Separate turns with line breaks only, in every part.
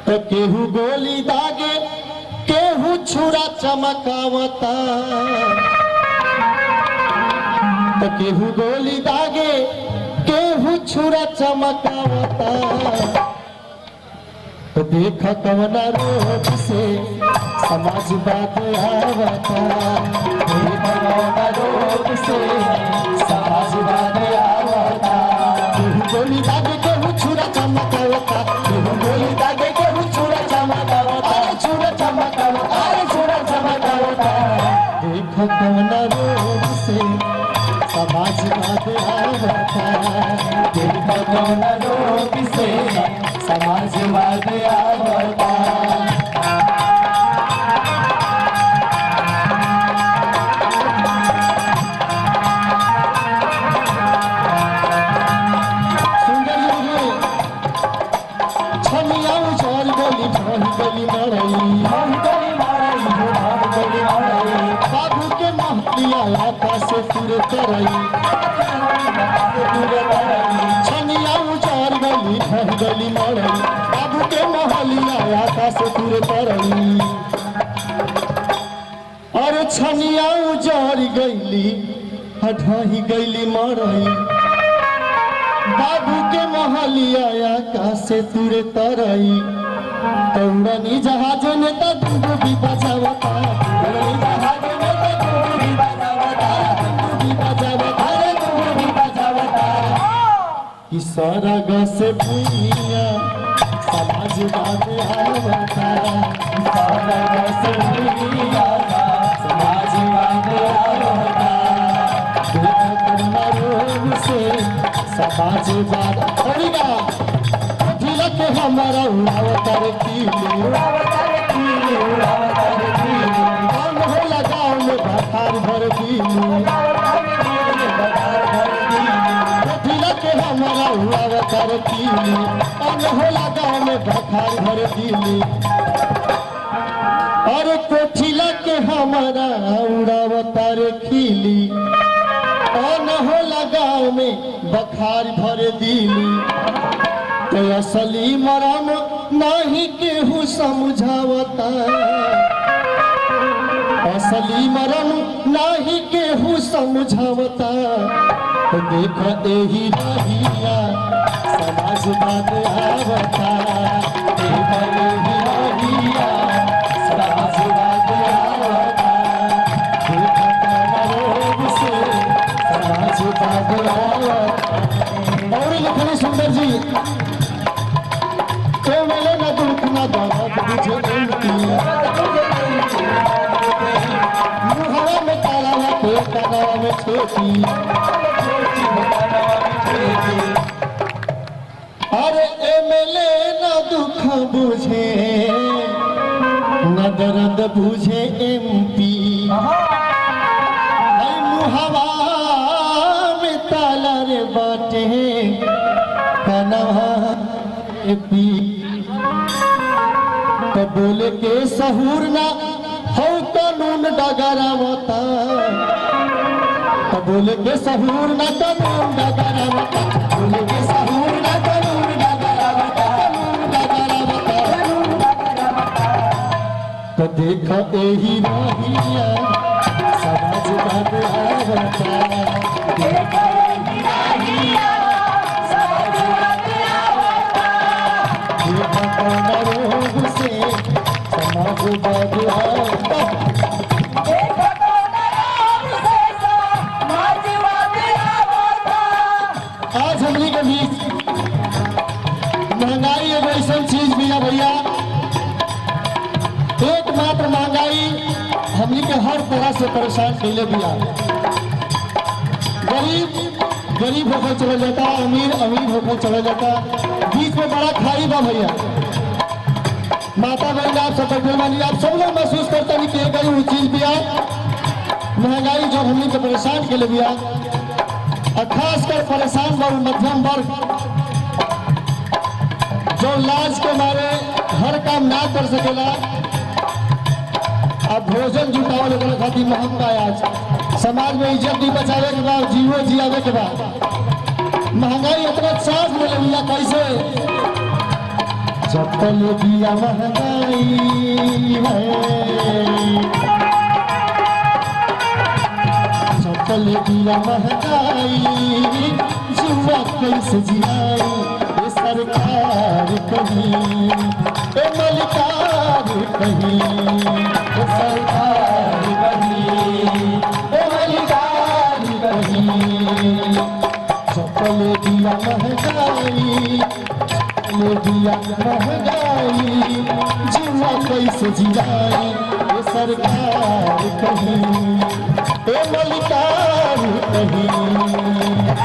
तो केहू गोली दागे केहू छुरा चमकावता तो केहू गोली दागे केहू छुरा चमकावता तो देख कवना रोग से समाजवाद आवता देख कवना रोग से समाजवाद आवता केहू गोली दागे केहू छुरा चमकावता केहू गोली दागे केहू छुरा चमकावता छुरा चमकावता छुरा चमकावता देख कवना रोग से समाजवाद आवता देख कवना रोग से समाजवाद आवता बाबू के महतिया आकाश पूरे तरई छनिया उचार गली भर गली मरई बाबू के महलिया आकाश पूरे तरई और छनिया उजार गईली हठाही गईली मरई बाबू के महलिया आकाश पूरे तरई तौरनी जहाज ने तो डूबू भी बचावता तौरनी जहाज ने तो डूबू भी बचावता डूबू भी बचावता रे डूबू भी बचावता कि सरग से भूमिया समाजवाद आवता सरग से भूमिया समाजवाद आवता देख करना रोग से समाजवाद होगा के हमारा उड़ावतर कीले कौन हो लगाओ में बखार भर दिले के हमारा उड़ावतर कीले कौन हो लगाओ में बखार भर दिले और कोठिला के हमारा उड़ावतर खिली कौन हो लगाओ में बखार भर दिली तो असली मरम नहीं केहू समझावता असली मरम नहीं केहू समझावता तो देख एही रहिया समाजवाद आवता देख एही रहिया समाजवाद आवता देख रोग से समाजवाद आवता। और लिखने सुंदर जी मेले न दुख न दर्द बुझे एमपी मुहरा में ताला लगे कनावा में छोटी अरे मेले न दुख बुझे न दर्द बुझे एमपी मुहरा में ताला रे बाटे कनावा पी तो बोले के सहूर ना हो कानून डगरावता तो बोले के सहूर ना कानून डगरावता बोले के सहूर ना कानून डगरावता कानून डगरावता तो देख एही रहिया समाजवाद आवता देख एही रहिया रोग से समाजवाद आवता आज हमनी के बीच महंगाई एगो ऐसा चीज भी है भैया एकमात्र महंगाई हमनी के हर तरह से परेशान कैले बिया गरीब होकर चला जाता अमीर होकर चला जाता बीच में बड़ा खाई बा भैया माता बहन आप सब बैठे आप सब लोग महसूस करते हैं कि गई वो चीज भी महंगाई जो हमने को परेशान के लिए बिया और खासकर परेशान वर्ग मध्यम वर्ग जो लाज के मारे हर काम ना कर सकेला अब भोजन जुटावल खातिर महंगा आज समाज में इज्जत भी बचावे के बाद जीवो जियावे के बाद महंगाई इतना चार्ज में लिया कैसे जब तक दिया महंगाई है जब तक दिया महंगाई जुआ कैसे जियाई ये सरकार कहीं ए मलिकार कहीं ए सरकार कहीं ए मलिकार कहीं चपल दिया महंगाई दिया महंगाई जुआ कैसे जियाई ये सरकार कहीं ए मलिकार कहीं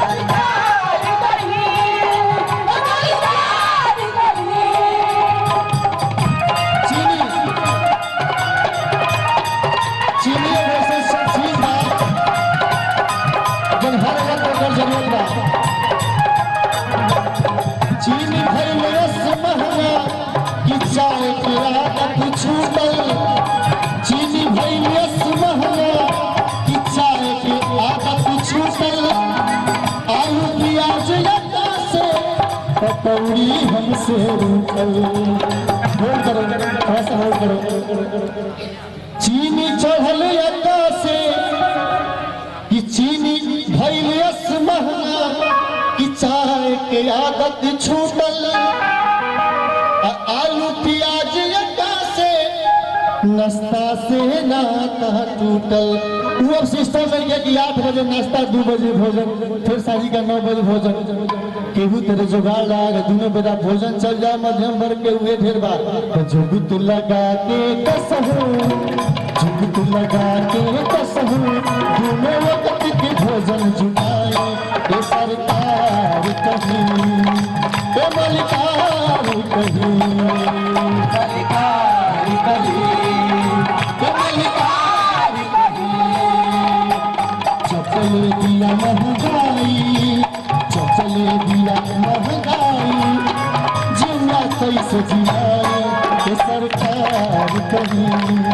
चीनी भइल रस महंगा कि चाय के आदत छूटल चीनी भइल रस महंगा कि चाय के आदत छूटल आलू प्याज लगा से पकौड़ी हमसे रूठल होल्ड करो थोड़ा सा होल्ड करो चीनी चढ़ल अड्डा से कि चीनी भइल रस महंगा कि चाय के आदत छूटल आलू प्याज लगा से नाश्ता से नाता टूटल वो अब सिस्टम बन गया कि 8 बजे नाश्ता 2 बजे भोजन फिर शादी का 9 बजे भोजन केहू तेरे जुगाड़ लगा दोनों बेटा भोजन चल जाए मध्यम वर्ग के हुए ढेर बार जुगुत लगा के कसहू जुगुत लगा के कसहू दोनों वक्त के भोजन जुटाए ये सरकार कहीं ये मलिकार कहीं मलिकार कहीं ये मलिकार कहीं चपले दिया महंगाई चपले दिया महंगाई जीवा कैसे जियाए ये सरकार कहीं